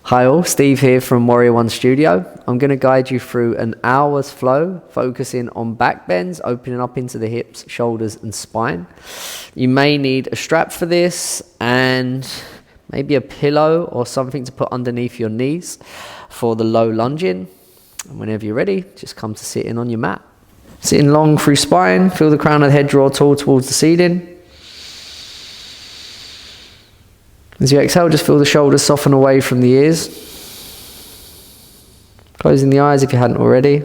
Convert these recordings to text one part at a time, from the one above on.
Hi all, Steve here from Warrior One Studio. I'm going to guide you through an hour's flow, focusing on back bends, opening up into the hips, shoulders and spine. You may need a strap for this and maybe a pillow or something to put underneath your knees for the low lunging. And whenever you're ready, just come to sitting on your mat. Sitting long through spine, feel the crown of the head draw tall towards the ceiling. As you exhale, just feel the shoulders soften away from the ears. Closing the eyes if you hadn't already.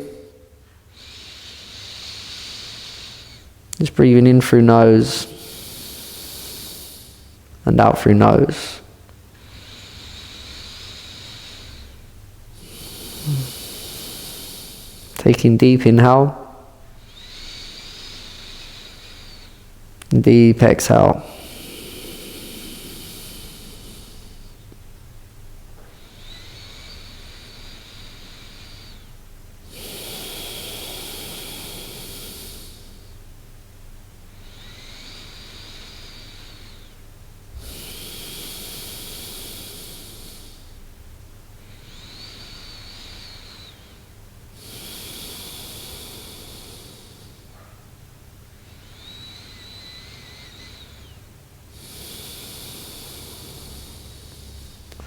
Just breathing in through nose and out through nose. Taking deep inhale. Deep exhale.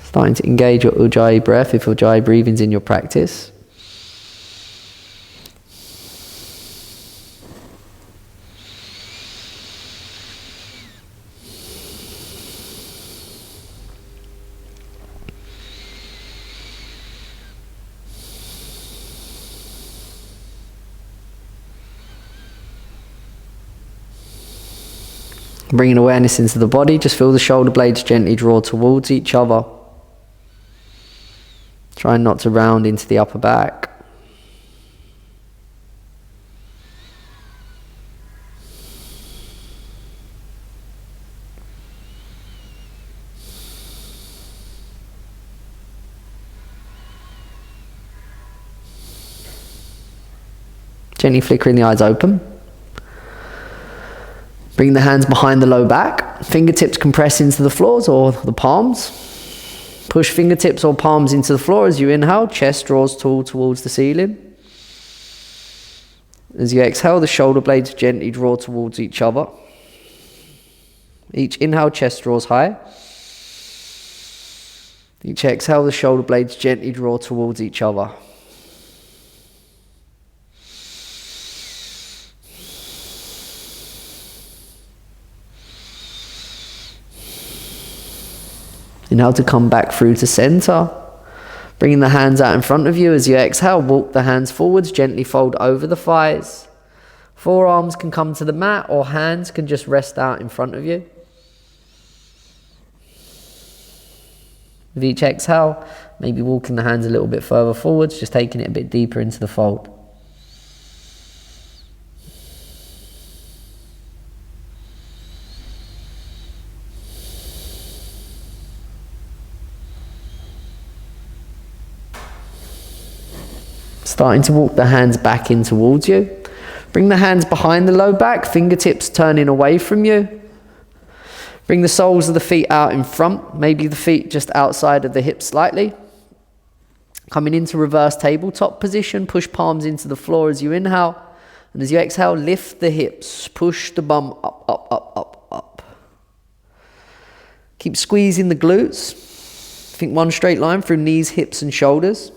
Starting to engage your Ujjayi breath if Ujjayi breathing's in your practice. Bringing awareness into the body, just feel the shoulder blades gently draw towards each other. Trying not to round into the upper back. Gently flickering the eyes open. Bring the hands behind the low back. Fingertips compress into the floors or the palms. Push fingertips or palms into the floor as you inhale. Chest draws tall towards the ceiling. As you exhale, the shoulder blades gently draw towards each other. Each inhale, chest draws high. Each exhale, the shoulder blades gently draw towards each other. Inhale to come back through to center. Bringing the hands out in front of you. As you exhale, walk the hands forwards, gently fold over the thighs. Forearms can come to the mat or hands can just rest out in front of you. With each exhale, maybe walking the hands a little bit further forwards, just taking it a bit deeper into the fold. Starting to walk the hands back in towards you. Bring the hands behind the low back, fingertips turning away from you. Bring the soles of the feet out in front, maybe the feet just outside of the hips slightly. Coming into reverse tabletop position, push palms into the floor as you inhale. And as you exhale, lift the hips, push the bum up, up, up, up, up. Keep squeezing the glutes. Think one straight line through knees, hips and shoulders.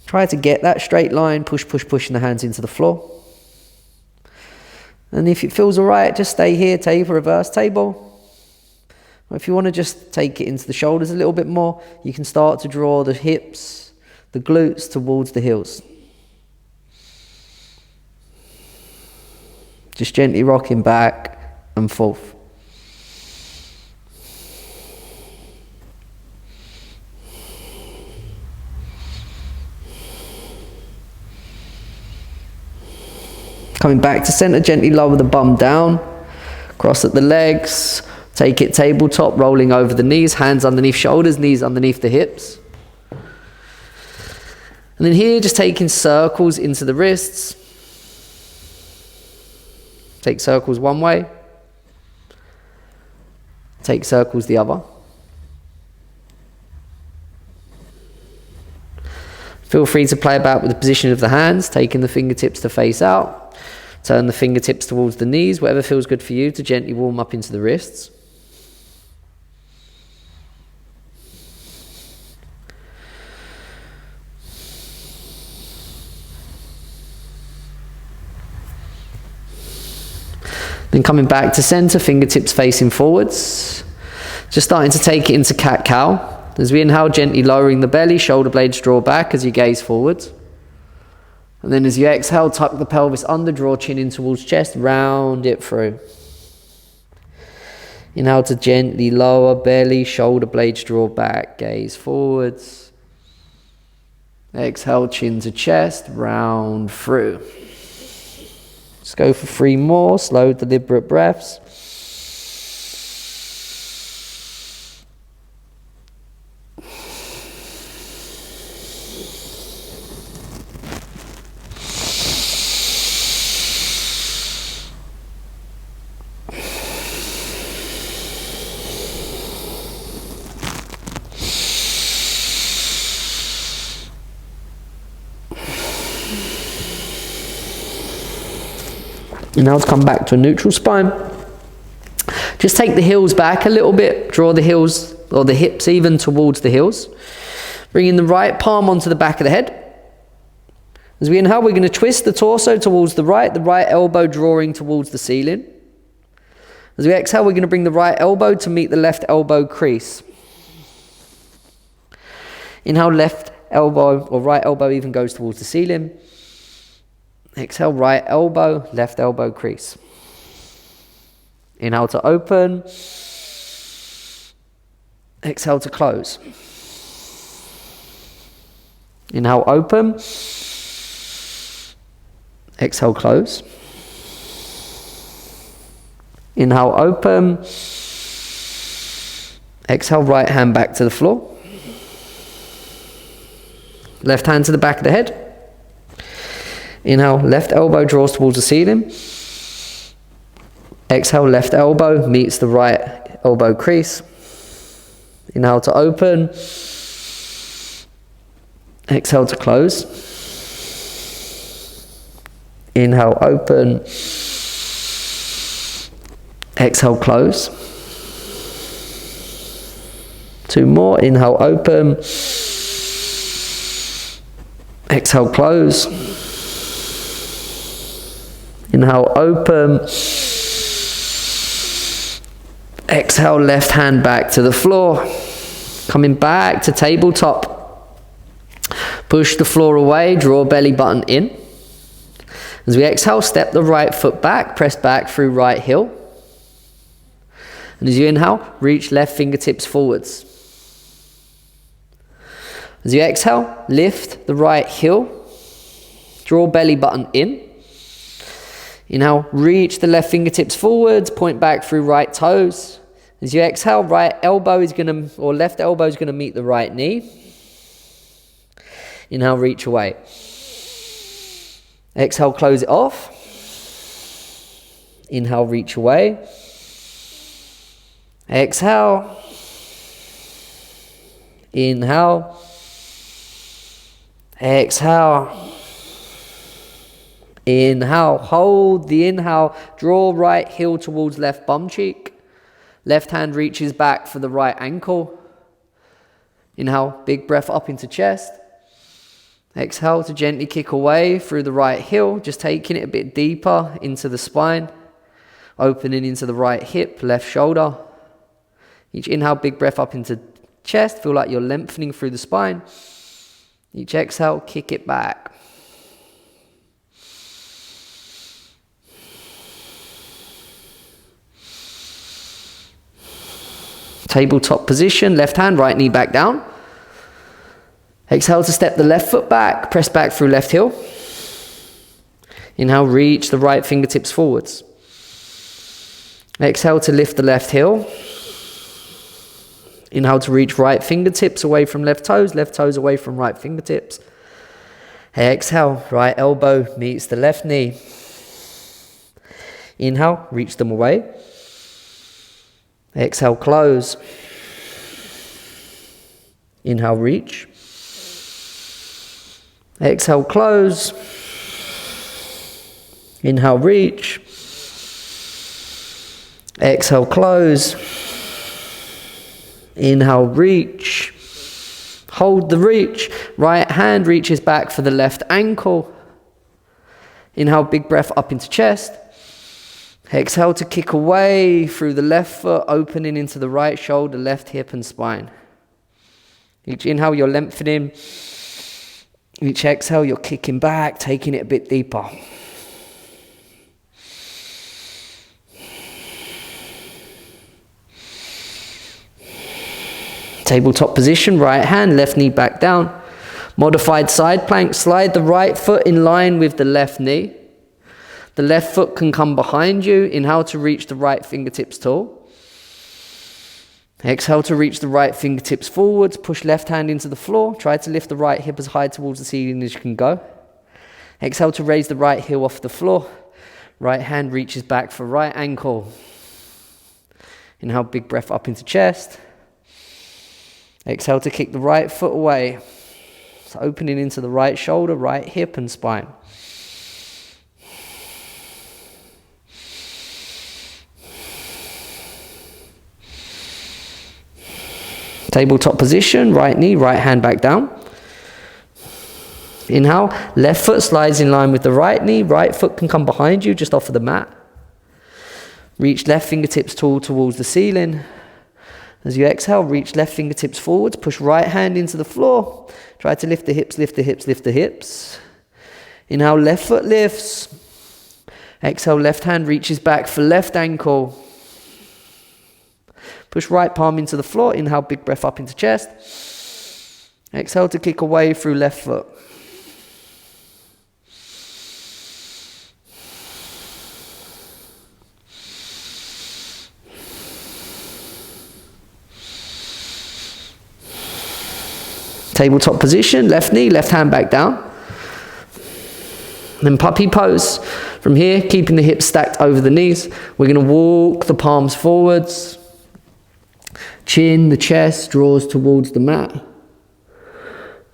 Try to get that straight line, push, push, pushing the hands into the floor. And if it feels all right, just stay here, table, reverse table. Or if you want to just take it into the shoulders a little bit more, you can start to draw the hips, the glutes towards the heels. Just gently rocking back and forth. Coming back to center, gently lower the bum down, cross at the legs, take it tabletop, rolling over the knees, hands underneath shoulders, knees underneath the hips. And then here, just taking circles into the wrists. Take circles one way, take circles the other. Feel free to play about with the position of the hands, taking the fingertips to face out. Turn the fingertips towards the knees, whatever feels good for you to gently warm up into the wrists. Then coming back to center, fingertips facing forwards. Just starting to take it into cat-cow. As we inhale, gently lowering the belly, shoulder blades draw back as you gaze forwards. And then as you exhale, tuck the pelvis under, draw chin in towards chest, round it through. Inhale to gently lower belly, shoulder blades draw back, gaze forwards. Exhale, chin to chest, round through. Let's go for 3 more, slow, deliberate breaths. And now to come back to a neutral spine. Just take the heels back a little bit. Draw the heels or the hips even towards the heels. Bringing the right palm onto the back of the head. As we inhale, we're going to twist the torso towards the right elbow drawing towards the ceiling. As we exhale, we're going to bring the right elbow to meet the left elbow crease. Inhale, left elbow or right elbow even goes towards the ceiling. Exhale, right elbow, left elbow crease. Inhale to open. Exhale to close. Inhale, open. Exhale, close. Inhale, open. Exhale, right hand back to the floor. Left hand to the back of the head. Inhale, left elbow draws towards the ceiling. Exhale, left elbow meets the right elbow crease. Inhale to open. Exhale to close. Inhale, open. Exhale, close. 2 more. Inhale, open. Exhale, close. Inhale, open. Exhale, left hand back to the floor. Coming back to tabletop. Push the floor away, draw belly button in. As we exhale, step the right foot back, press back through right heel. And as you inhale, reach left fingertips forwards. As you exhale, lift the right heel, draw belly button in. Inhale, reach the left fingertips forwards, point back through right toes. As you exhale, right elbow is going to, or left elbow is going to meet the right knee. Inhale, reach away. Exhale, close it off. Inhale, reach away. Exhale. Inhale. Exhale. Inhale, hold the inhale, draw right heel towards left bum cheek. Left hand reaches back for the right ankle. Inhale, big breath up into chest. Exhale to gently kick away through the right heel, just taking it a bit deeper into the spine. Opening into the right hip, left shoulder. Each inhale, big breath up into chest, feel like you're lengthening through the spine. Each exhale, kick it back. Tabletop position, left hand, right knee back down. Exhale to step the left foot back, press back through left heel. Inhale, reach the right fingertips forwards. Exhale to lift the left heel. Inhale to reach right fingertips away from left toes away from right fingertips. Exhale, right elbow meets the left knee. Inhale, reach them away. Exhale, close. Inhale, reach. Exhale, close. Inhale, reach. Exhale, close. Inhale, reach. Hold the reach. Right hand reaches back for the left ankle. Inhale, big breath up into chest. Exhale to kick away through the left foot, opening into the right shoulder, left hip and spine. Each inhale, you're lengthening. Each exhale, you're kicking back, taking it a bit deeper. Tabletop position, right hand, left knee back down. Modified side plank, slide the right foot in line with the left knee. The left foot can come behind you. Inhale to reach the right fingertips tall. Exhale to reach the right fingertips forwards. Push left hand into the floor. Try to lift the right hip as high towards the ceiling as you can go. Exhale to raise the right heel off the floor. Right hand reaches back for right ankle. Inhale, big breath up into chest. Exhale to kick the right foot away. So opening into the right shoulder, right hip and spine. Tabletop position, right knee, right hand back down. Inhale, left foot slides in line with the right knee. Right foot can come behind you, just off of the mat. Reach left fingertips tall towards the ceiling. As you exhale, reach left fingertips forwards. Push right hand into the floor. Try to lift the hips, lift the hips, lift the hips. Inhale, left foot lifts. Exhale, left hand reaches back for left ankle. Push right palm into the floor. Inhale, big breath up into chest. Exhale to kick away through left foot. Tabletop position, left knee, left hand back down. Then puppy pose. From here, keeping the hips stacked over the knees, we're going to walk the palms forwards. Chin, the chest draws towards the mat.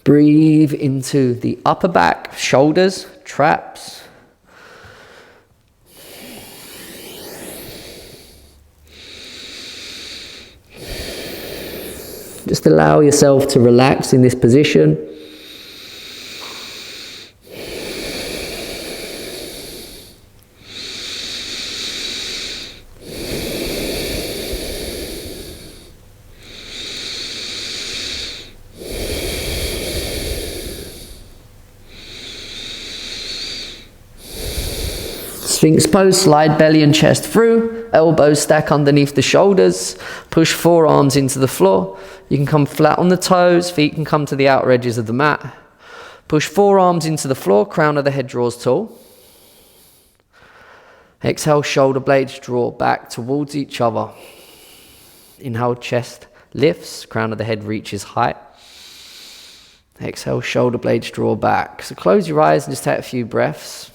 Breathe into the upper back, shoulders, traps. Just allow yourself to relax in this position. Sphinx pose, slide belly and chest through, elbows stack underneath the shoulders, push forearms into the floor. You can come flat on the toes, feet can come to the outer edges of the mat. Push forearms into the floor, crown of the head draws tall. Exhale, shoulder blades draw back towards each other. Inhale, chest lifts, crown of the head reaches high. Exhale, shoulder blades draw back. So close your eyes and just take a few breaths.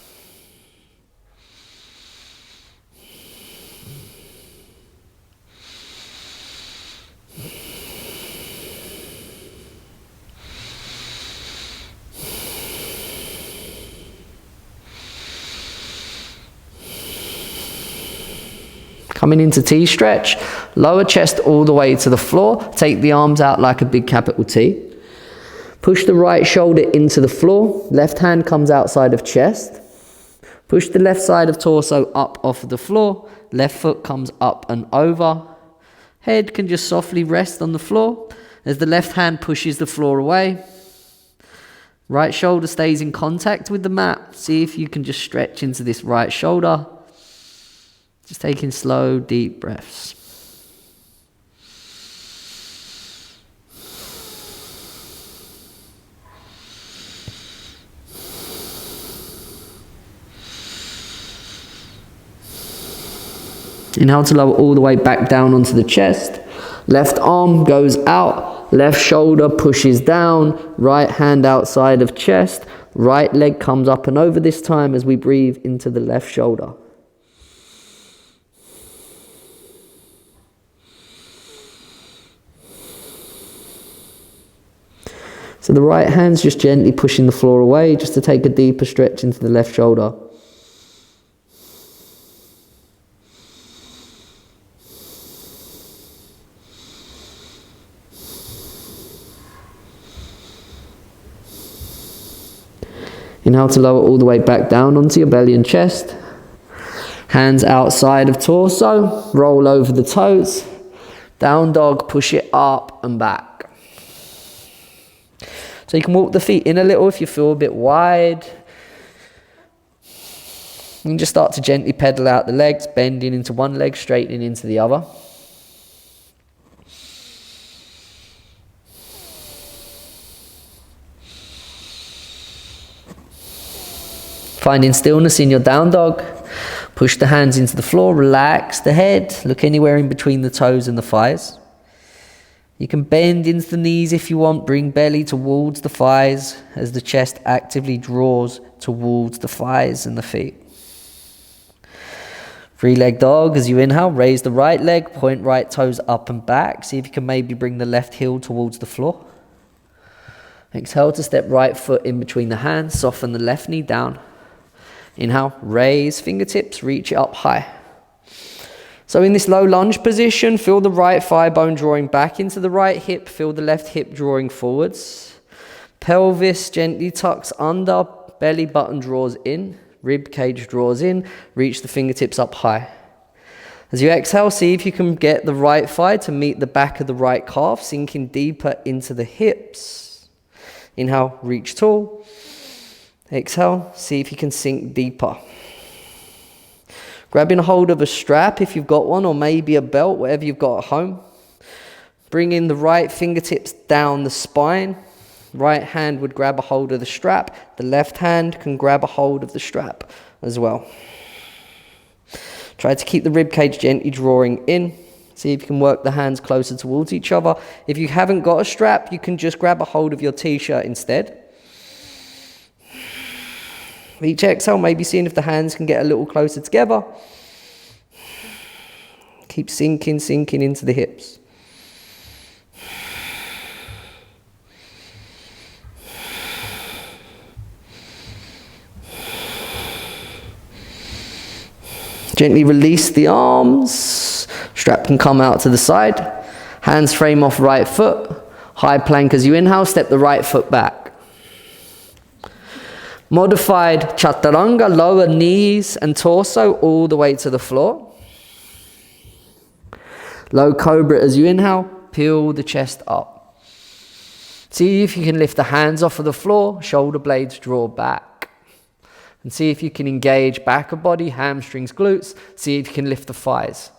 Coming into T-stretch, lower chest all the way to the floor. Take the arms out like a big capital T. Push the right shoulder into the floor. Left hand comes outside of chest. Push the left side of torso up off of the floor. Left foot comes up and over. Head can just softly rest on the floor as the left hand pushes the floor away. Right shoulder stays in contact with the mat. See if you can just stretch into this right shoulder. Just taking slow, deep breaths. Inhale to lower all the way back down onto the chest. Left arm goes out. Left shoulder pushes down. Right hand outside of chest. Right leg comes up and over this time as we breathe into the left shoulder. So the right hand's just gently pushing the floor away, just to take a deeper stretch into the left shoulder. Inhale to lower all the way back down onto your belly and chest. Hands outside of torso, roll over the toes. Down dog, push it up and back. So you can walk the feet in a little if you feel a bit wide. You can just start to gently pedal out the legs, bending into one leg, straightening into the other. Finding stillness in your down dog. Push the hands into the floor, relax the head, look anywhere in between the toes and the thighs. You can bend into the knees if you want, bring belly towards the thighs as the chest actively draws towards the thighs and the feet. Three-leg dog, as you inhale, raise the right leg, point right toes up and back. See if you can maybe bring the left heel towards the floor. Exhale to step right foot in between the hands, soften the left knee down. Inhale, raise fingertips, reach it up high. So in this low lunge position, feel the right thigh bone drawing back into the right hip, feel the left hip drawing forwards. Pelvis gently tucks under, belly button draws in, rib cage draws in, reach the fingertips up high. As you exhale, see if you can get the right thigh to meet the back of the right calf, sinking deeper into the hips. Inhale, reach tall. Exhale, see if you can sink deeper. Grabbing a hold of a strap if you've got one, or maybe a belt, whatever you've got at home. Bringing the right fingertips down the spine. Right hand would grab a hold of the strap. The left hand can grab a hold of the strap as well. Try to keep the rib cage gently drawing in. See if you can work the hands closer towards each other. If you haven't got a strap, you can just grab a hold of your t-shirt instead. Each exhale, maybe seeing if the hands can get a little closer together. Keep sinking into the hips. Gently release the arms. Strap can come out to the side. Hands frame off right foot. High plank as you inhale, step the right foot back. Modified chaturanga, lower knees and torso all the way to the floor. Low cobra as you inhale, peel the chest up. See if you can lift the hands off of the floor, shoulder blades draw back. And see if you can engage back of body, hamstrings, glutes. See if you can lift the thighs.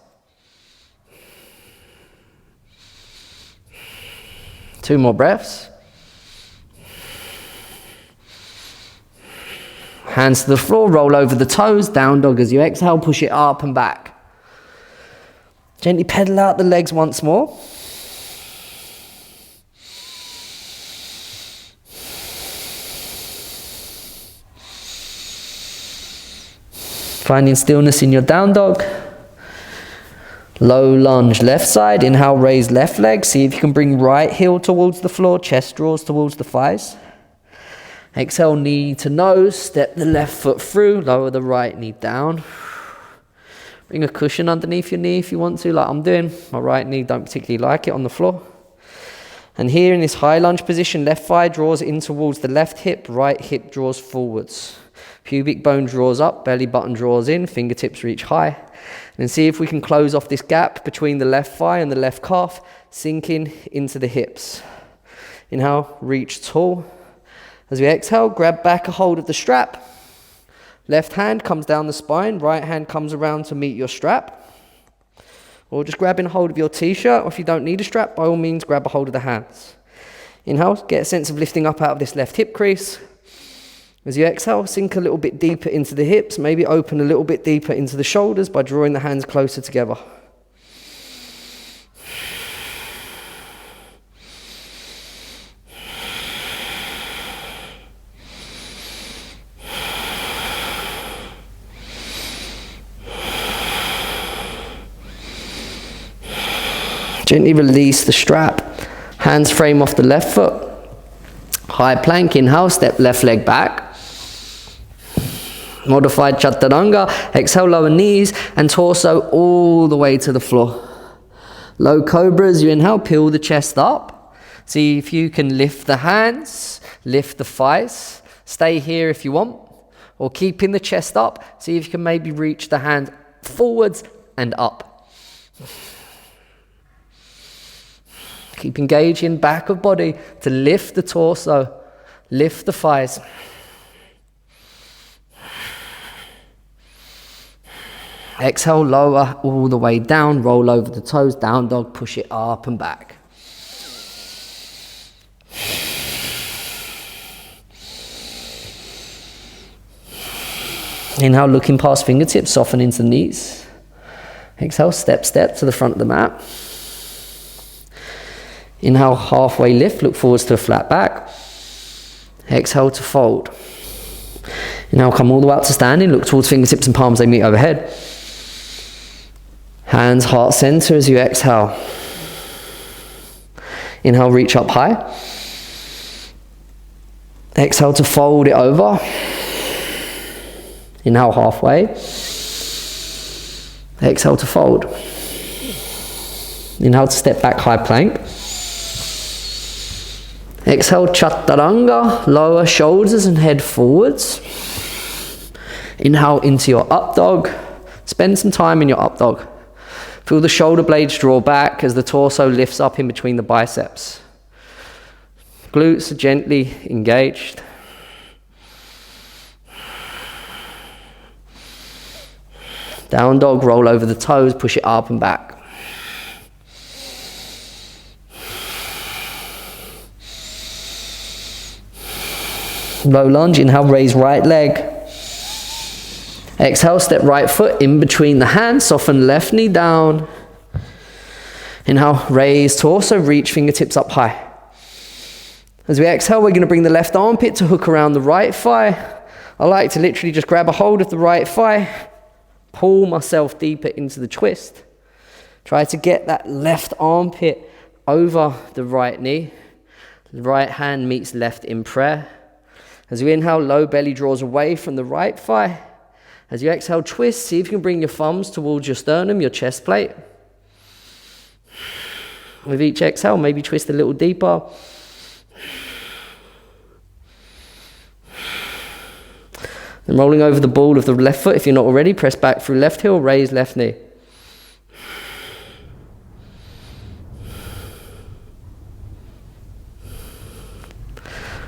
2 more breaths. Hands to the floor, roll over the toes, down dog as you exhale, push it up and back. Gently pedal out the legs once more. Finding stillness in your down dog. Low lunge left side, inhale, raise left leg. See if you can bring right heel towards the floor, chest draws towards the thighs. Exhale, knee to nose, step the left foot through, lower the right knee down. Bring a cushion underneath your knee if you want to, like I'm doing. My right knee, don't particularly like it on the floor. And here in this high lunge position, left thigh draws in towards the left hip, right hip draws forwards. Pubic bone draws up, belly button draws in, fingertips reach high. And see if we can close off this gap between the left thigh and the left calf, sinking into the hips. Inhale, reach tall. As we exhale, grab back a hold of the strap. Left hand comes down the spine, right hand comes around to meet your strap. Or just grabbing a hold of your t-shirt, or if you don't need a strap, by all means, grab a hold of the hands. Inhale, get a sense of lifting up out of this left hip crease. As you exhale, sink a little bit deeper into the hips, maybe open a little bit deeper into the shoulders by drawing the hands closer together. Gently release the strap. Hands frame off the left foot. High plank, inhale, step left leg back. Modified chaturanga, exhale, lower knees and torso all the way to the floor. Low cobras, you inhale, peel the chest up. See if you can lift the hands, lift the thighs. Stay here if you want, or keeping the chest up. See if you can maybe reach the hand forwards and up. Keep engaging back of body to lift the torso, lift the thighs. Exhale, lower all the way down, roll over the toes, down dog, push it up and back. Inhale, looking past fingertips, soften into the knees. Exhale, step to the front of the mat. Inhale, halfway lift, look forwards to a flat back. Exhale to fold. Inhale, come all the way up to standing, look towards fingertips and palms, they meet overhead. Hands heart center as you exhale. Inhale, reach up high. Exhale to fold it over. Inhale, halfway. Exhale to fold. Inhale to step back, high plank. Exhale, chaturanga, lower shoulders and head forwards. Inhale into your up dog. Spend some time in your up dog. Feel the shoulder blades draw back as the torso lifts up in between the biceps. Glutes are gently engaged. Down dog, roll over the toes, push it up and back. Low lunge, inhale, raise right leg. Exhale, step right foot in between the hands, soften left knee down. Inhale, raise torso, reach fingertips up high. As we exhale, we're going to bring the left armpit to hook around the right thigh. I like to literally just grab a hold of the right thigh, pull myself deeper into the twist. Try to get that left armpit over the right knee. The right hand meets left in prayer. As we inhale, low belly draws away from the right thigh. As you exhale, twist. See if you can bring your thumbs towards your sternum, your chest plate. With each exhale, maybe twist a little deeper. Then rolling over the ball of the left foot. If you're not already, press back through left heel, raise left knee.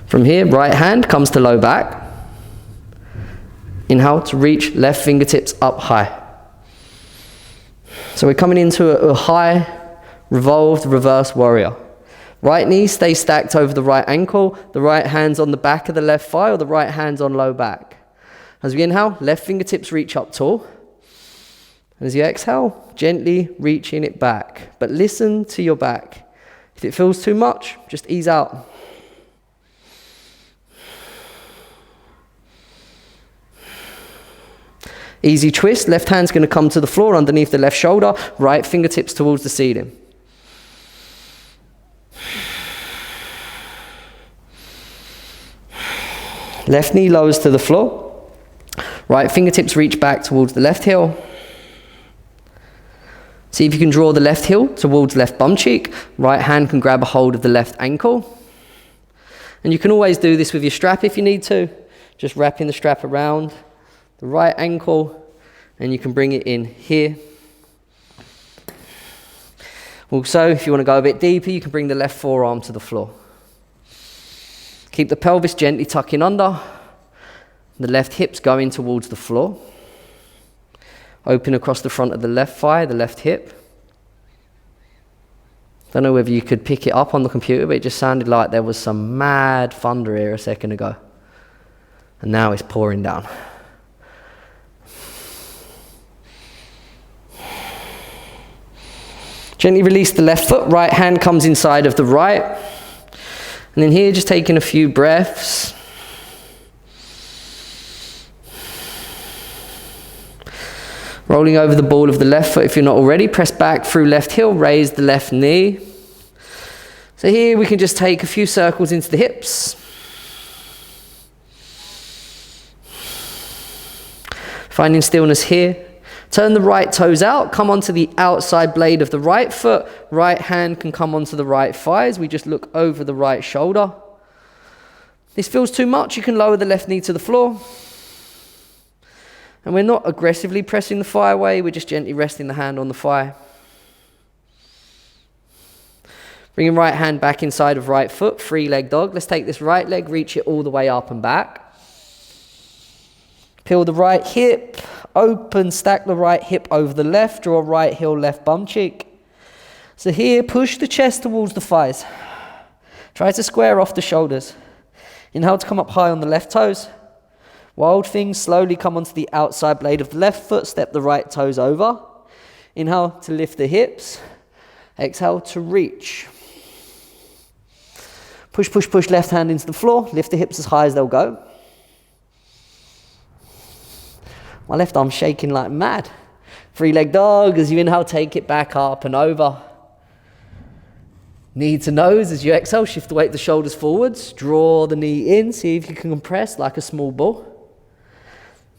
From here, right hand comes to low back. Inhale to reach left fingertips up high. So we're coming into a high, revolved, reverse warrior. Right knee stays stacked over the right ankle, the right hand's on the back of the left thigh, or the right hand's on low back. As we inhale, left fingertips reach up tall. And as you exhale, gently reaching it back. But listen to your back. If it feels too much, just ease out. Easy twist, left hand's going to come to the floor underneath the left shoulder, right fingertips towards the ceiling. Left knee lowers to the floor, right fingertips reach back towards the left heel. See if you can draw the left heel towards left bum cheek, right hand can grab a hold of the left ankle. And you can always do this with your strap if you need to, just wrapping the strap around the right ankle, and you can bring it in here. Also, if you want to go a bit deeper, you can bring the left forearm to the floor. Keep the pelvis gently tucking under, the left hips going towards the floor. Open across the front of the left thigh, the left hip. Don't know whether you could pick it up on the computer, but it just sounded like there was some mad thunder here a second ago. And now it's pouring down. Gently release the left foot, right hand comes inside of the right. And then here, just taking a few breaths. Rolling over the ball of the left foot if you're not already. Press back through left heel, raise the left knee. So here we can just take a few circles into the hips. Finding stillness here. Turn the right toes out, come onto the outside blade of the right foot. Right hand can come onto the right thigh as we just look over the right shoulder. This feels too much, you can lower the left knee to the floor. And we're not aggressively pressing the thigh away, we're just gently resting the hand on the thigh. Bringing right hand back inside of right foot, free leg dog. Let's take this right leg, reach it all the way up and back. Peel the right hip, open, stack the right hip over the left, draw right heel, left bum cheek. So here, push the chest towards the thighs. Try to square off the shoulders. Inhale to come up high on the left toes. Wild thing, slowly come onto the outside blade of the left foot, step the right toes over. Inhale to lift the hips. Exhale to reach. Push, push, push left hand into the floor. Lift the hips as high as they'll go. My left arm's shaking like mad. Free leg dog. As you inhale, take it back up and over. Knee to nose. As you exhale, shift the weight of the shoulders forwards. Draw the knee in. See if you can compress like a small ball.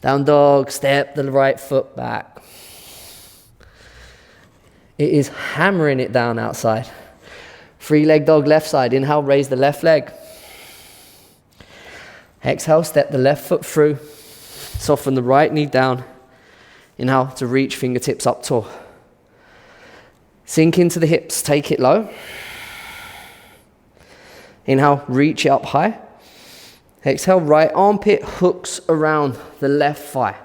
Down dog. Step the right foot back. It is hammering it down outside. Free leg dog, left side. Inhale, raise the left leg. Exhale, step the left foot through. Soften the right knee down. Inhale to reach, fingertips up tall. Sink into the hips, take it low. Inhale, reach it up high. Exhale, right armpit hooks around the left thigh.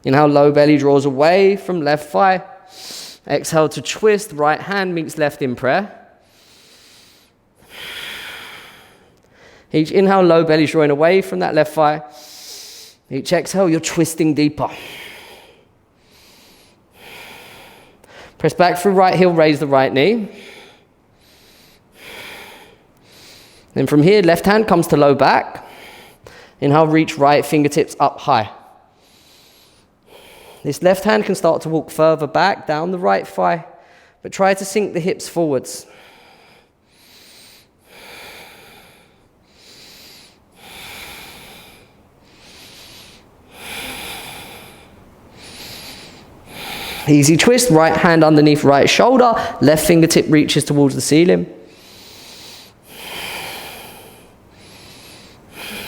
Inhale, low belly draws away from left thigh. Exhale to twist, right hand meets left in prayer. Each inhale, low belly drawing away from that left thigh. Each exhale, you're twisting deeper. Press back through right heel, raise the right knee. Then from here, left hand comes to low back. Inhale, reach right fingertips up high. This left hand can start to walk further back down the right thigh, but try to sink the hips forwards. Easy twist, right hand underneath right shoulder, left fingertip reaches towards the ceiling.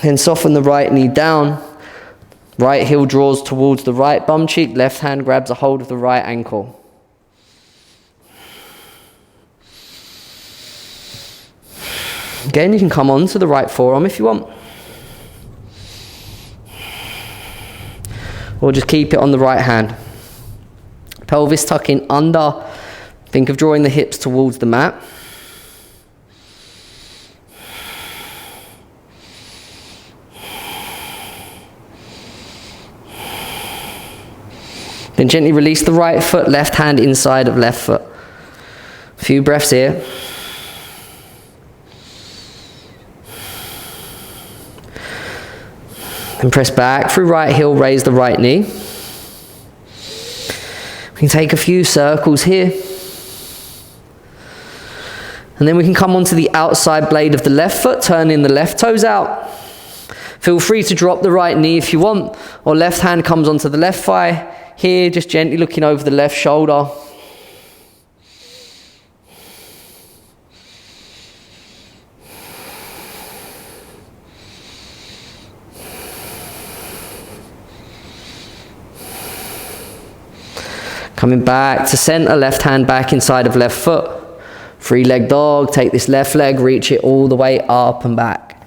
Then soften the right knee down. Right heel draws towards the right bum cheek, left hand grabs a hold of the right ankle. Again, you can come on to the right forearm if you want. Or just keep it on the right hand. Pelvis tucking under. Think of drawing the hips towards the mat. Then gently release the right foot, left hand inside of left foot. A few breaths here. Then press back through right heel, raise the right knee. We can take a few circles here. And then we can come onto the outside blade of the left foot, turning the left toes out. Feel free to drop the right knee if you want, or left hand comes onto the left thigh. Here, just gently looking over the left shoulder. Coming back to center, left hand back inside of left foot. Free leg dog, take this left leg, reach it all the way up and back.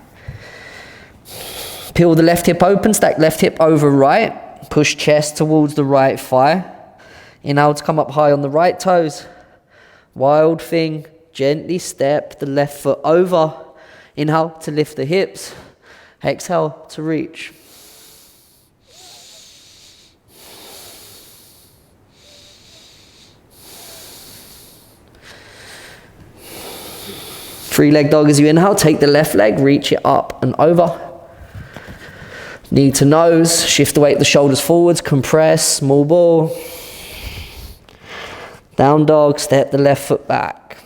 Peel the left hip open, stack left hip over right. Push chest towards the right thigh. Inhale to come up high on the right toes. Wild thing, gently step the left foot over. Inhale to lift the hips. Exhale to reach. Free leg dog as you inhale, take the left leg, reach it up and over. Knee to nose, shift the weight of the shoulders forwards, compress, small ball. Down dog, step the left foot back.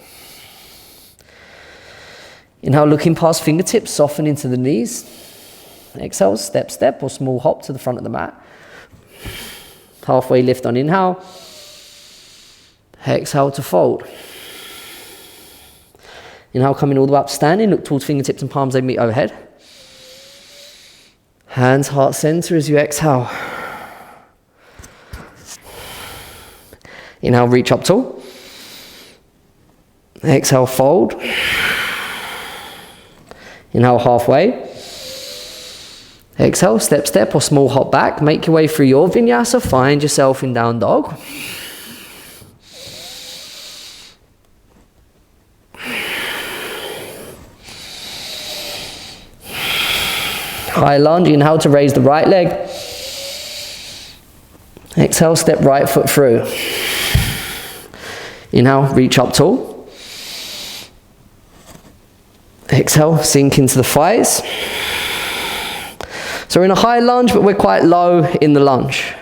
Inhale, looking past fingertips, soften into the knees. Exhale, step, step, or small hop to the front of the mat. Halfway lift on inhale. Exhale to fold. Inhale, coming all the way up standing. Look towards fingertips and palms, they meet overhead. Hands heart center as you exhale. Inhale, reach up tall. Exhale, fold. Inhale, halfway. Exhale, step, step, or small hop back. Make your way through your vinyasa. Find yourself in down dog. High lunge, inhale to raise the right leg. Exhale, step right foot through. Inhale, reach up tall. Exhale, sink into the thighs. So we're in a high lunge, but we're quite low in the lunge.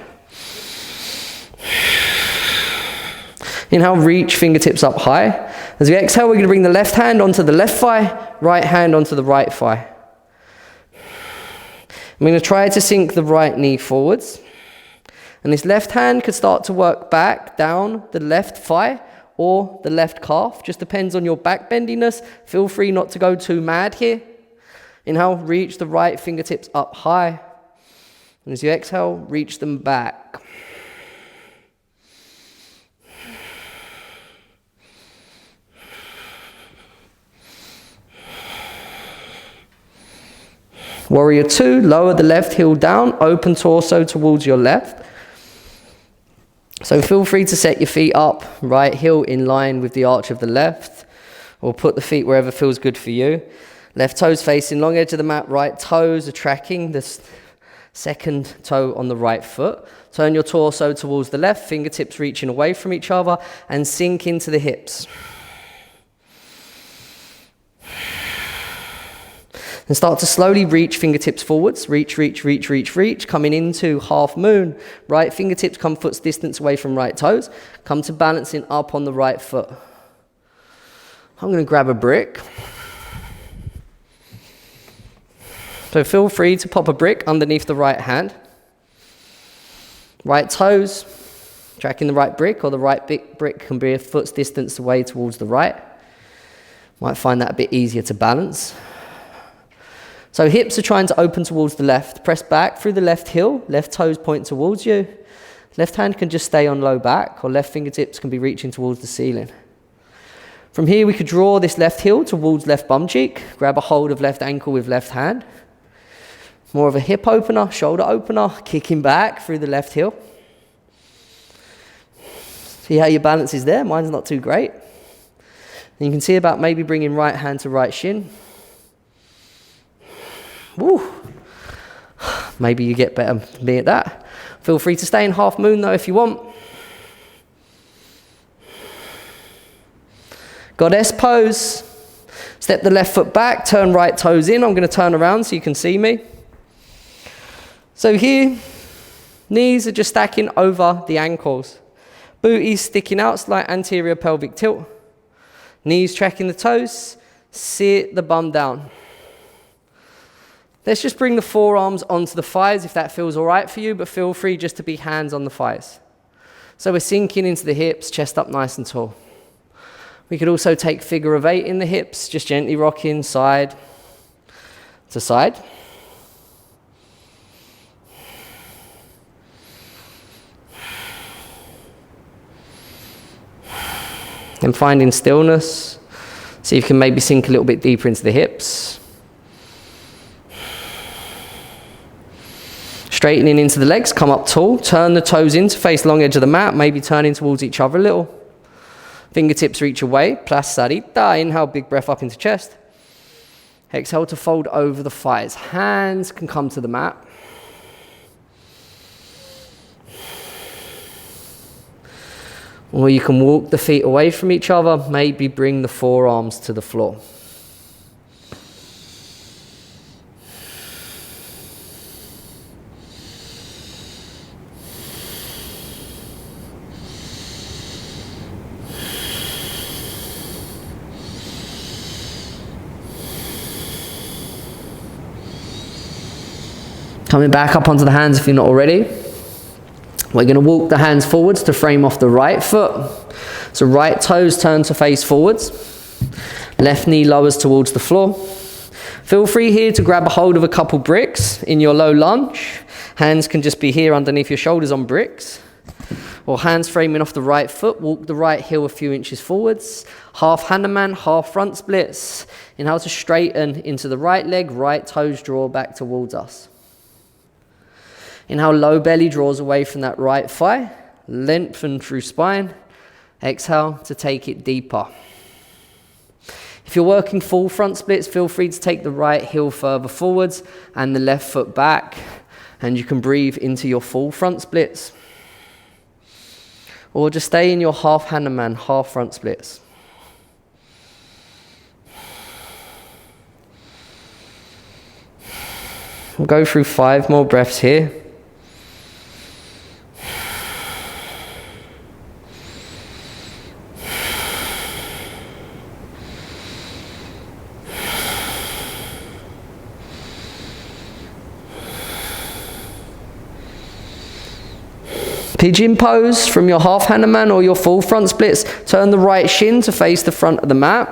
Inhale, reach fingertips up high. As we exhale, we're going to bring the left hand onto the left thigh, right hand onto the right thigh. I'm going to try to sink the right knee forwards. And this left hand could start to work back down the left thigh or the left calf. Just depends on your back bendiness. Feel free not to go too mad here. Inhale, reach the right fingertips up high. And as you exhale, reach them back. Warrior 2, lower the left heel down, open torso towards your left. So feel free to set your feet up, right heel in line with the arch of the left, or put the feet wherever feels good for you. Left toes facing long edge of the mat, right toes are tracking the second toe on the right foot. Turn your torso towards the left, fingertips reaching away from each other, and sink into the hips. And start to slowly reach fingertips forwards. Reach, reach, reach, reach, reach. Coming into half moon. Right fingertips come foot's distance away from right toes. Come to balancing up on the right foot. I'm going to grab a brick. So feel free to pop a brick underneath the right hand. Right toes tracking the right brick, or the right brick can be a foot's distance away towards the right. Might find that a bit easier to balance. So hips are trying to open towards the left. Press back through the left heel. Left toes point towards you. Left hand can just stay on low back, or left fingertips can be reaching towards the ceiling. From here, we could draw this left heel towards left bum cheek. Grab a hold of left ankle with left hand. More of a hip opener, shoulder opener, kicking back through the left heel. See how your balance is there? Mine's not too great. And you can see about maybe bringing right hand to right shin. Woo. Maybe you get better than me at that. Feel free to stay in half moon though if you want. Goddess pose. Step the left foot back, turn right toes in. I'm going to turn around so you can see me. So here, knees are just stacking over the ankles. Booties sticking out, slight anterior pelvic tilt. Knees tracking the toes. Sit the bum down. Let's just bring the forearms onto the thighs if that feels all right for you, but feel free just to be hands on the thighs. So we're sinking into the hips, chest up nice and tall. We could also take figure of 8 in the hips, just gently rocking side to side. And finding stillness. See if you can maybe sink a little bit deeper into the hips. Straightening into the legs, come up tall. Turn the toes in to face long edge of the mat, maybe turning towards each other a little. Fingertips reach away. Plasarita. Inhale, big breath up into chest. Exhale to fold over the thighs. Hands can come to the mat. Or you can walk the feet away from each other, maybe bring the forearms to the floor. Coming back up onto the hands if you're not already. We're going to walk the hands forwards to frame off the right foot. So right toes turn to face forwards. Left knee lowers towards the floor. Feel free here to grab a hold of a couple bricks in your low lunge. Hands can just be here underneath your shoulders on bricks. Or hands framing off the right foot, walk the right heel a few inches forwards. Half Hanuman, half front splits. Inhale to straighten into the right leg, right toes draw back towards us. Inhale, low belly draws away from that right thigh. Lengthen through spine. Exhale to take it deeper. If you're working full front splits, feel free to take the right heel further forwards and the left foot back. And you can breathe into your full front splits. Or just stay in your half Hanuman, half front splits. We'll go through 5 more breaths here. Pigeon pose from your half Hanuman or your full front splits. Turn the right shin to face the front of the mat.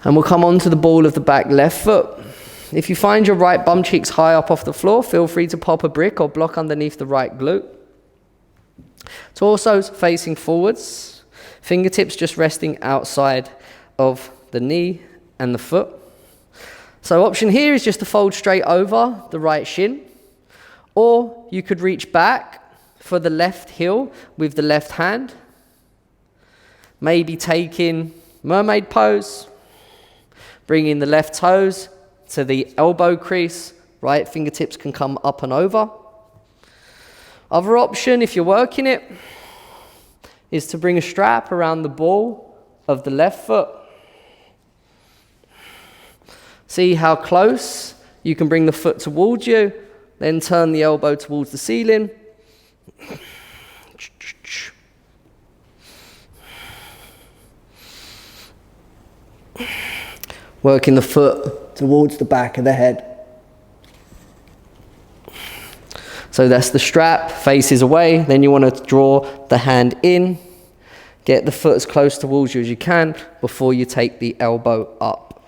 And we'll come on to the ball of the back left foot. If you find your right bum cheeks high up off the floor, feel free to pop a brick or block underneath the right glute. Torso's facing forwards. Fingertips just resting outside of the knee and the foot. So option here is just to fold straight over the right shin. Or you could reach back for the left heel with the left hand. Maybe taking mermaid pose. Bringing the left toes to the elbow crease. Right fingertips can come up and over. Other option, if you're working it, is to bring a strap around the ball of the left foot. See how close you can bring the foot towards you. Then turn the elbow towards the ceiling. Working the foot towards the back of the head. So that's the strap, faces away. Then you want to draw the hand in. Get the foot as close towards you as you can before you take the elbow up.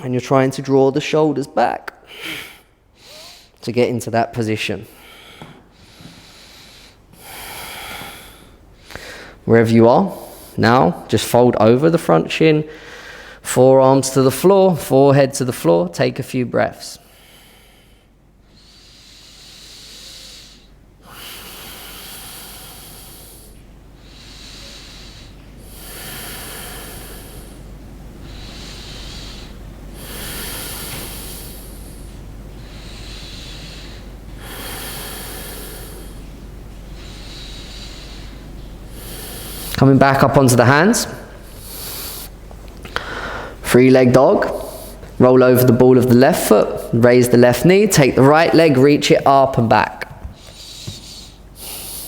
And you're trying to draw the shoulders back to get into that position. Wherever you are, now just fold over the front shin, forearms to the floor, forehead to the floor, take a few breaths. Coming back up onto the hands. 3-leg dog. Roll over the ball of the left foot. Raise the left knee. Take the right leg. Reach it up and back.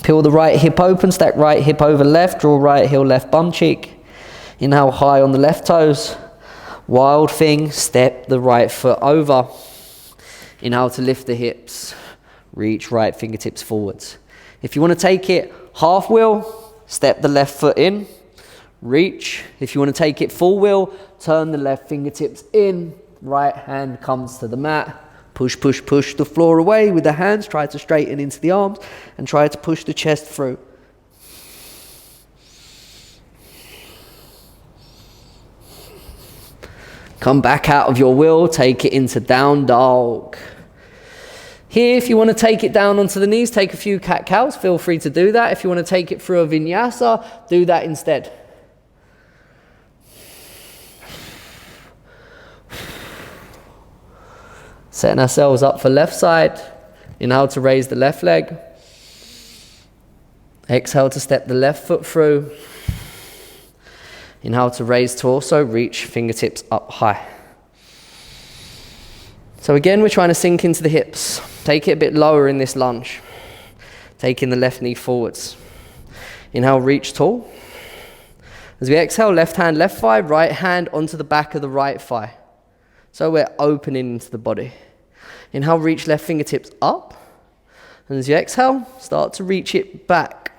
Peel the right hip open. Stack right hip over left. Draw right heel, left bum cheek. Inhale high on the left toes. Wild thing. Step the right foot over. Inhale to lift the hips. Reach right fingertips forwards. If you want to take it half wheel, step the left foot in, reach. If you want to take it full wheel, turn the left fingertips in, right hand comes to the mat. Push, push, push the floor away with the hands. Try to straighten into the arms and try to push the chest through. Come back out of your wheel, take it into down dog. Here, if you want to take it down onto the knees, take a few cat-cows, feel free to do that. If you want to take it through a vinyasa, do that instead. Setting ourselves up for left side. Inhale to raise the left leg. Exhale to step the left foot through. Inhale to raise torso, reach fingertips up high. So again, we're trying to sink into the hips. Take it a bit lower in this lunge. Taking the left knee forwards. Inhale, reach tall. As we exhale, left hand, left thigh, right hand onto the back of the right thigh. So we're opening into the body. Inhale, reach left fingertips up. And as you exhale, start to reach it back.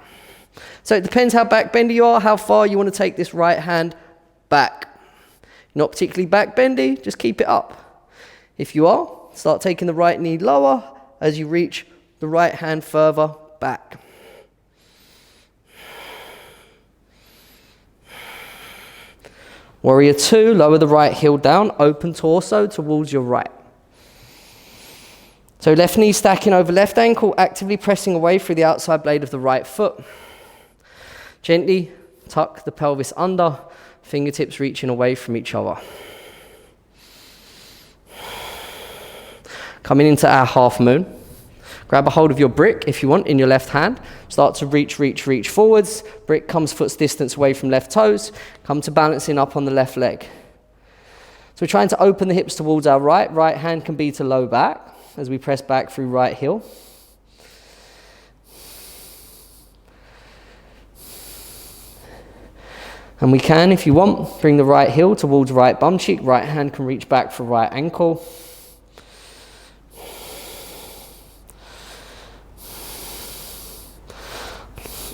So it depends how back bendy you are, how far you want to take this right hand back. Not particularly back bendy, just keep it up. If you are, start taking the right knee lower as you reach the right hand further back. Warrior 2, lower the right heel down, open torso towards your right. So left knee stacking over left ankle, actively pressing away through the outside blade of the right foot. Gently tuck the pelvis under, fingertips reaching away from each other. Coming into our half moon. Grab a hold of your brick, if you want, in your left hand. Start to reach forwards. Brick comes foot's distance away from left toes. Come to balancing up on the left leg. So we're trying to open the hips towards our right. Right hand can be to low back as we press back through right heel. And we can, if you want, bring the right heel towards right bum cheek. Right hand can reach back for right ankle.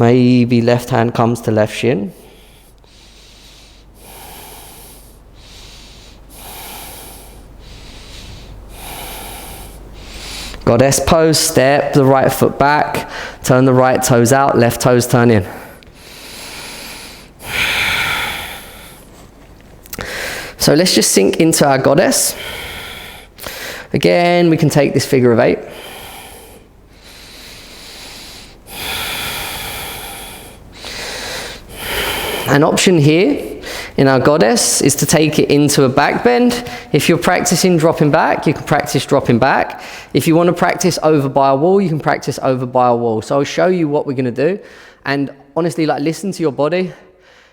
Maybe left hand comes to left shin. Goddess pose, step the right foot back, turn the right toes out, left toes turn in. So let's just sink into our goddess. Again, we can take this figure of 8. An option here in our goddess is to take it into a back bend. If you're practicing dropping back, you can practice dropping back. If you want to practice over by a wall, you can practice over by a wall. So I'll show you what we're going to do. And honestly, like, listen to your body.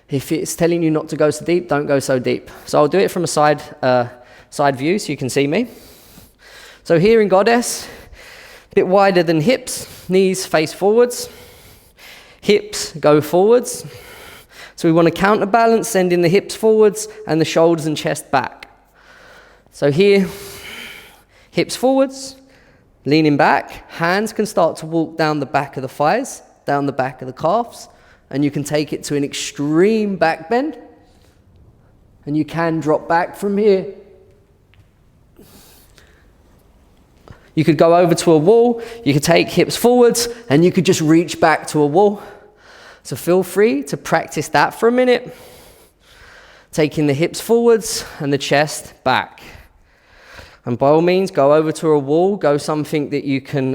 If it's telling you not to go so deep, don't go so deep. So I'll do it from a side view so you can see me. So here in goddess, a bit wider than hips, knees face forwards, hips go forwards. So we want to counterbalance, sending the hips forwards and the shoulders and chest back. So here, hips forwards, leaning back. Hands can start to walk down the back of the thighs, down the back of the calves, and you can take it to an extreme back bend. And you can drop back from here. You could go over to a wall, you could take hips forwards, and you could just reach back to a wall. So feel free to practice that for a minute. Taking the hips forwards and the chest back. And by all means, go over to a wall, go something that you can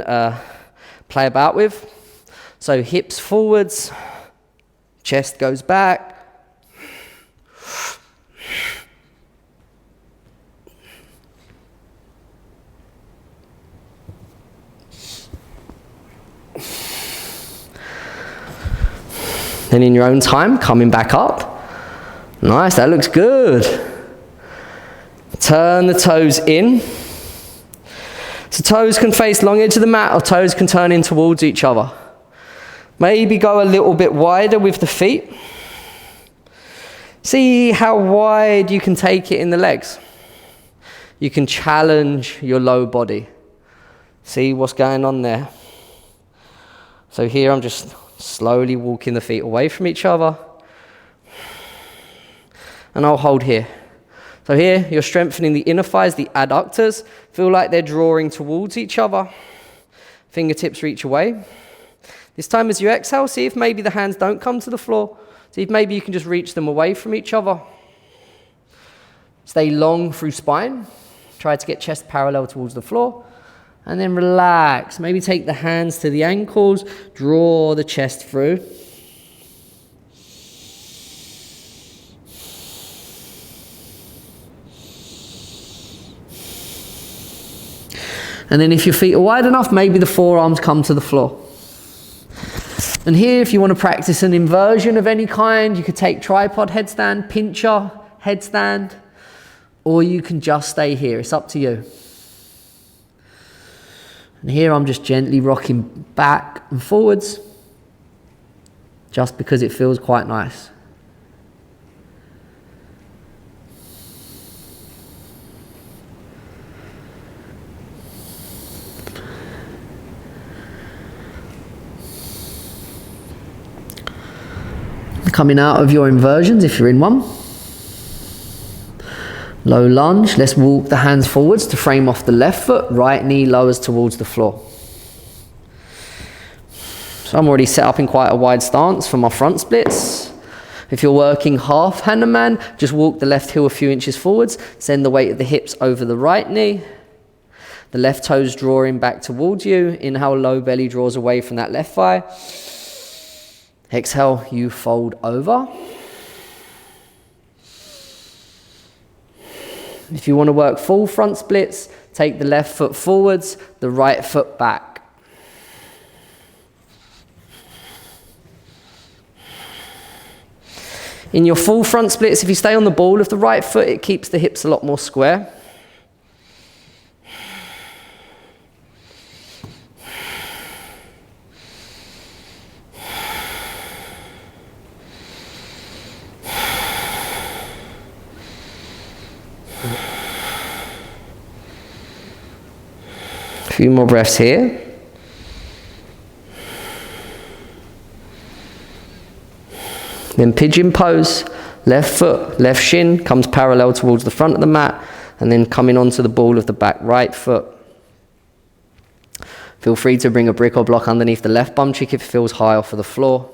play about with. So hips forwards, chest goes back. Then in your own time, coming back up. Nice, that looks good. Turn the toes in. So toes can face long edge of the mat, or toes can turn in towards each other. Maybe go a little bit wider with the feet. See how wide you can take it in the legs. You can challenge your low body. See what's going on there. So here I'm just slowly walking the feet away from each other. And I'll hold here. So here, you're strengthening the inner thighs, the adductors. Feel like they're drawing towards each other. Fingertips reach away. This time as you exhale, see if maybe the hands don't come to the floor. See if maybe you can just reach them away from each other. Stay long through spine. Try to get chest parallel towards the floor. And then relax. Maybe take the hands to the ankles. Draw the chest through. And then if your feet are wide enough, maybe the forearms come to the floor. And here, if you want to practice an inversion of any kind, you could take tripod headstand, pincher headstand, or you can just stay here. It's up to you. And here I'm just gently rocking back and forwards, just because it feels quite nice. Coming out of your inversions if you're in one. Low lunge. Let's walk the hands forwards to frame off the left foot. Right knee lowers towards the floor. So I'm already set up in quite a wide stance for my front splits. If you're working half Hanuman, just walk the left heel a few inches forwards. Send the weight of the hips over the right knee. The left toes drawing back towards you. Inhale, low belly draws away from that left thigh. Exhale, you fold over. If you want to work full front splits, take the left foot forwards, the right foot back. In your full front splits, if you stay on the ball of the right foot, it keeps the hips a lot more square. A few more breaths here. Then pigeon pose, left foot, left shin comes parallel towards the front of the mat, and then coming onto the ball of the back right foot. Feel free to bring a brick or block underneath the left bum cheek if it feels high off of the floor.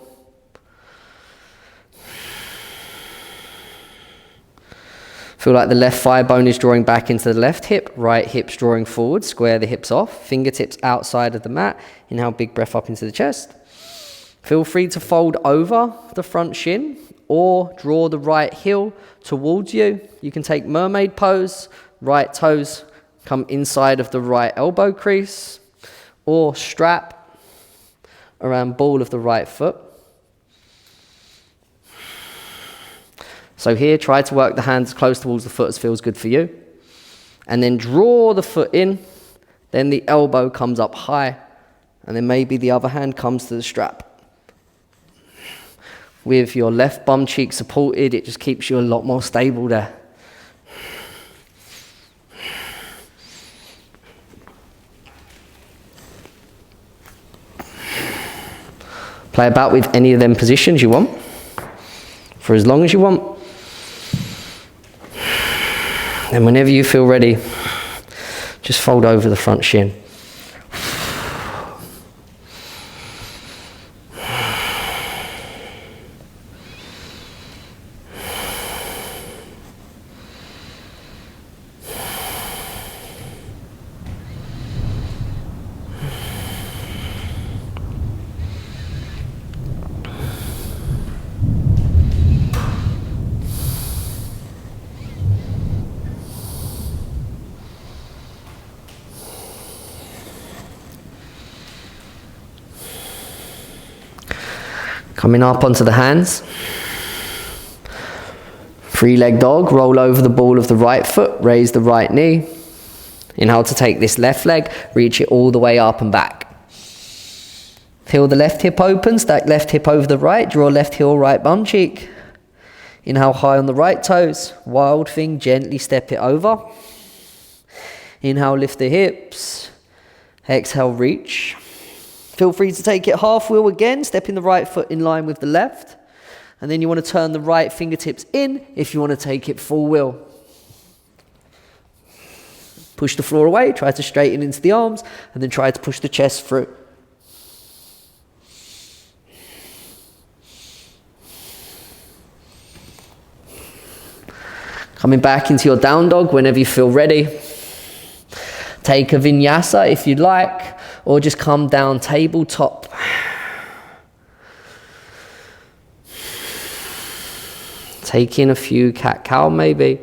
Feel like the left thigh bone is drawing back into the left hip, right hip's drawing forward, square the hips off, fingertips outside of the mat. Inhale, big breath up into the chest. Feel free to fold over the front shin or draw the right heel towards you. You can take mermaid pose, right toes come inside of the right elbow crease, or strap around ball of the right foot. So here, try to work the hands close towards the foot as feels good for you. And then draw the foot in, then the elbow comes up high, and then maybe the other hand comes to the strap. With your left bum cheek supported, it just keeps you a lot more stable there. Play about with any of them positions you want, for as long as you want. And whenever you feel ready, just fold over the front shin. Coming up onto the hands. Three leg dog, roll over the ball of the right foot, raise the right knee. Inhale to take this left leg, reach it all the way up and back. Feel the left hip open, stack left hip over the right, draw left heel, right bum cheek. Inhale high on the right toes, wild thing, gently step it over. Inhale, lift the hips. Exhale, reach. Feel free to take it half wheel again, stepping the right foot in line with the left. And then you want to turn the right fingertips in if you want to take it full wheel. Push the floor away, try to straighten into the arms, and then try to push the chest through. Coming back into your down dog whenever you feel ready. Take a vinyasa if you'd like, or just come down tabletop. Take in a few cat-cow maybe.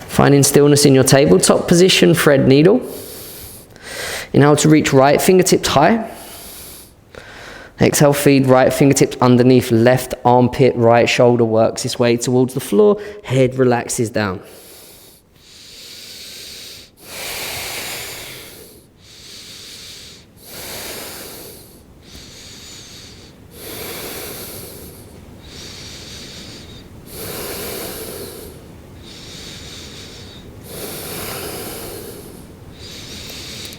Finding stillness in your tabletop position, thread needle. Inhale to reach right fingertips high. Exhale, feed right fingertips underneath left armpit, right shoulder works its way towards the floor, head relaxes down.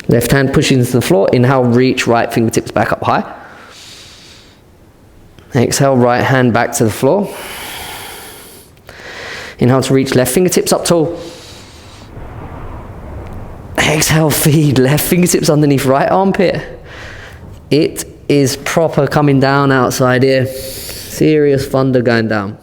Left hand pushing into the floor. Inhale, reach right fingertips back up high. Exhale, right hand back to the floor. Inhale to reach left fingertips up tall. Exhale, feed left fingertips underneath right armpit. It is proper coming down outside here. Serious thunder going down.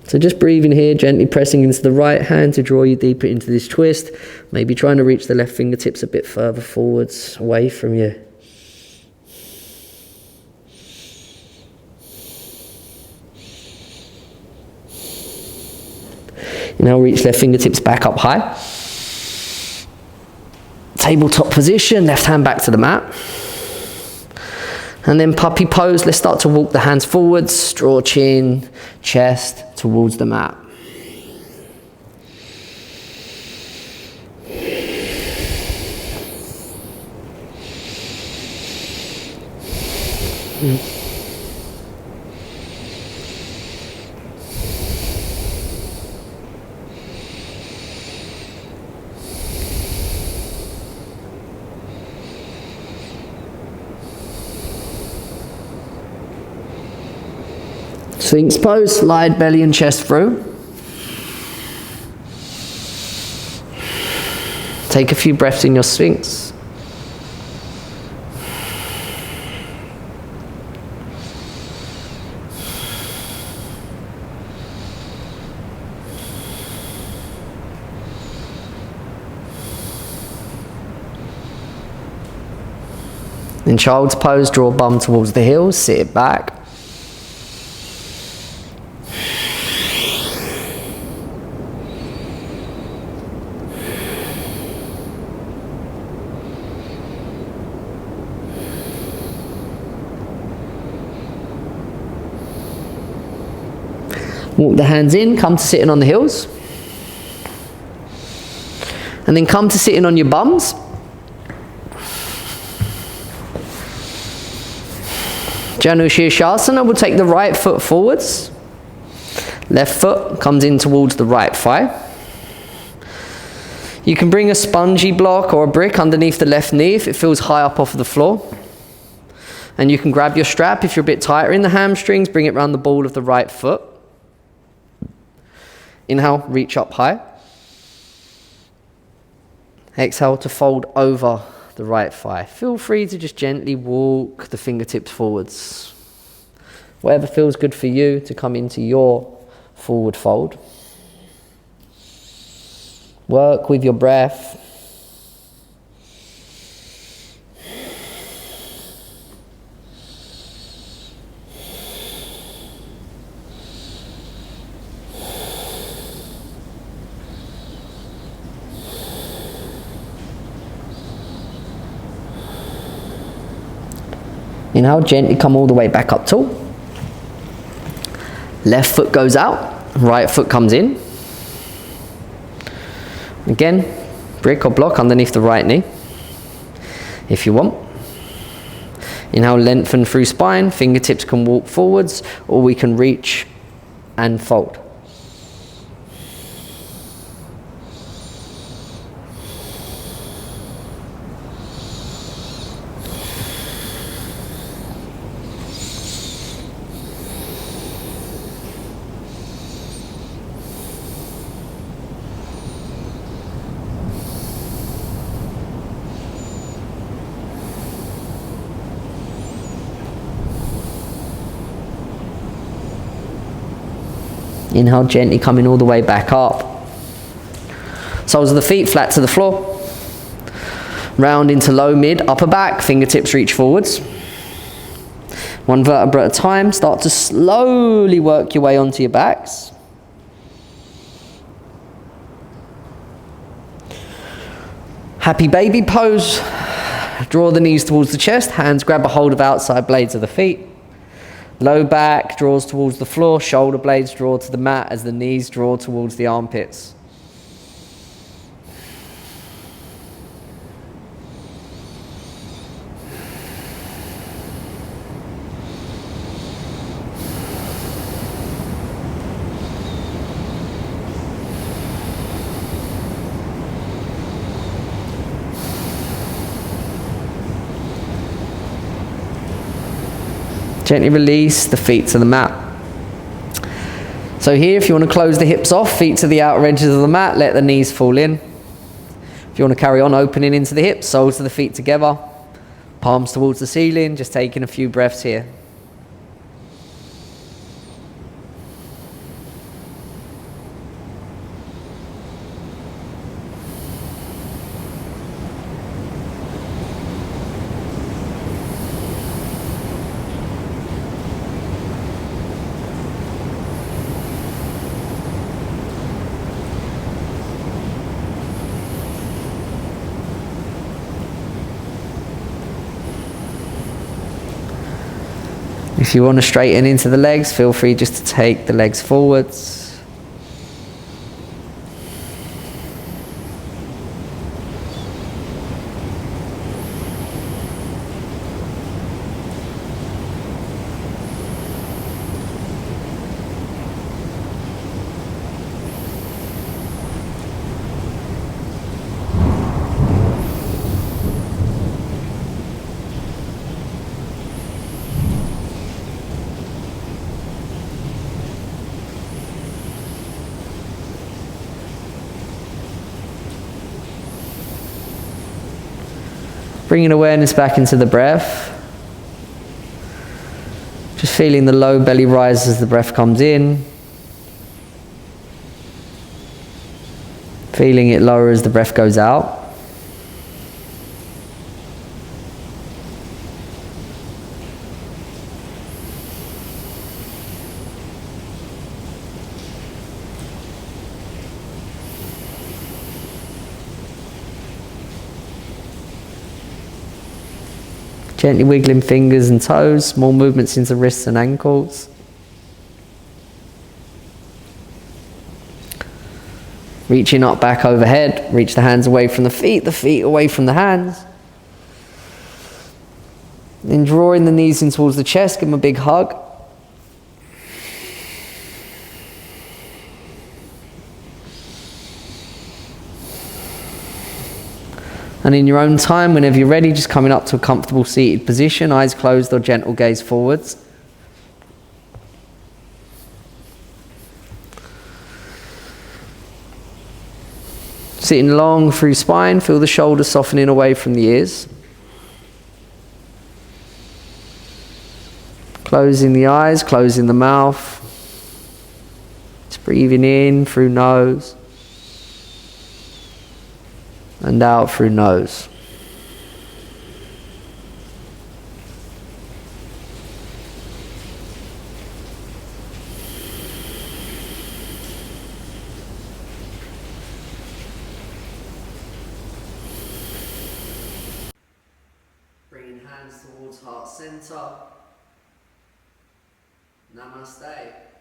So just breathing here, gently pressing into the right hand to draw you deeper into this twist. Maybe trying to reach the left fingertips a bit further forwards, away from you. Now reach left fingertips back up high. Tabletop position, left hand back to the mat. And then puppy pose, let's start to walk the hands forwards, draw chin, chest towards the mat. Sphinx pose, slide belly and chest through. Take a few breaths in your Sphinx. In child's pose, draw bum towards the heels, sit it back. Walk the hands in, come to sitting on the heels. And then come to sitting on your bums. Janu Shirshasana, we'll take the right foot forwards. Left foot comes in towards the right thigh. You can bring a spongy block or a brick underneath the left knee if it feels high up off the floor. And you can grab your strap if you're a bit tighter in the hamstrings, bring it around the ball of the right foot. Inhale, reach up high. Exhale to fold over the right thigh. Feel free to just gently walk the fingertips forwards. Whatever feels good for you to come into your forward fold. Work with your breath. Inhale, gently come all the way back up tall. Left foot goes out, right foot comes in. Again, brick or block underneath the right knee, if you want. Inhale, lengthen through spine, fingertips can walk forwards, or we can reach and fold. Inhale, gently coming all the way back up. Soles of the feet flat to the floor. Round into low, mid, upper back. Fingertips reach forwards. One vertebra at a time. Start to slowly work your way onto your backs. Happy baby pose. Draw the knees towards the chest. Hands grab a hold of outside blades of the feet. Low back draws towards the floor, shoulder blades draw to the mat as the knees draw towards the armpits. Gently release the feet to the mat. So here, if you want to close the hips off, feet to the outer edges of the mat, let the knees fall in. If you want to carry on opening into the hips, soles of the feet together, palms towards the ceiling, just taking a few breaths here. If you want to straighten into the legs, feel free just to take the legs forwards. Bringing awareness back into the breath. Just feeling the low belly rise as the breath comes in. Feeling it lower as the breath goes out. Gently wiggling fingers and toes, small movements into wrists and ankles. Reaching up back overhead, reach the hands away from the feet away from the hands. Then drawing the knees in towards the chest, give them a big hug. And in your own time, whenever you're ready, just coming up to a comfortable seated position, eyes closed or gentle gaze forwards. Sitting long through spine, feel the shoulders softening away from the ears. Closing the eyes, closing the mouth. Just breathing in through nose. And out through nose. Bringing hands towards heart center. Namaste.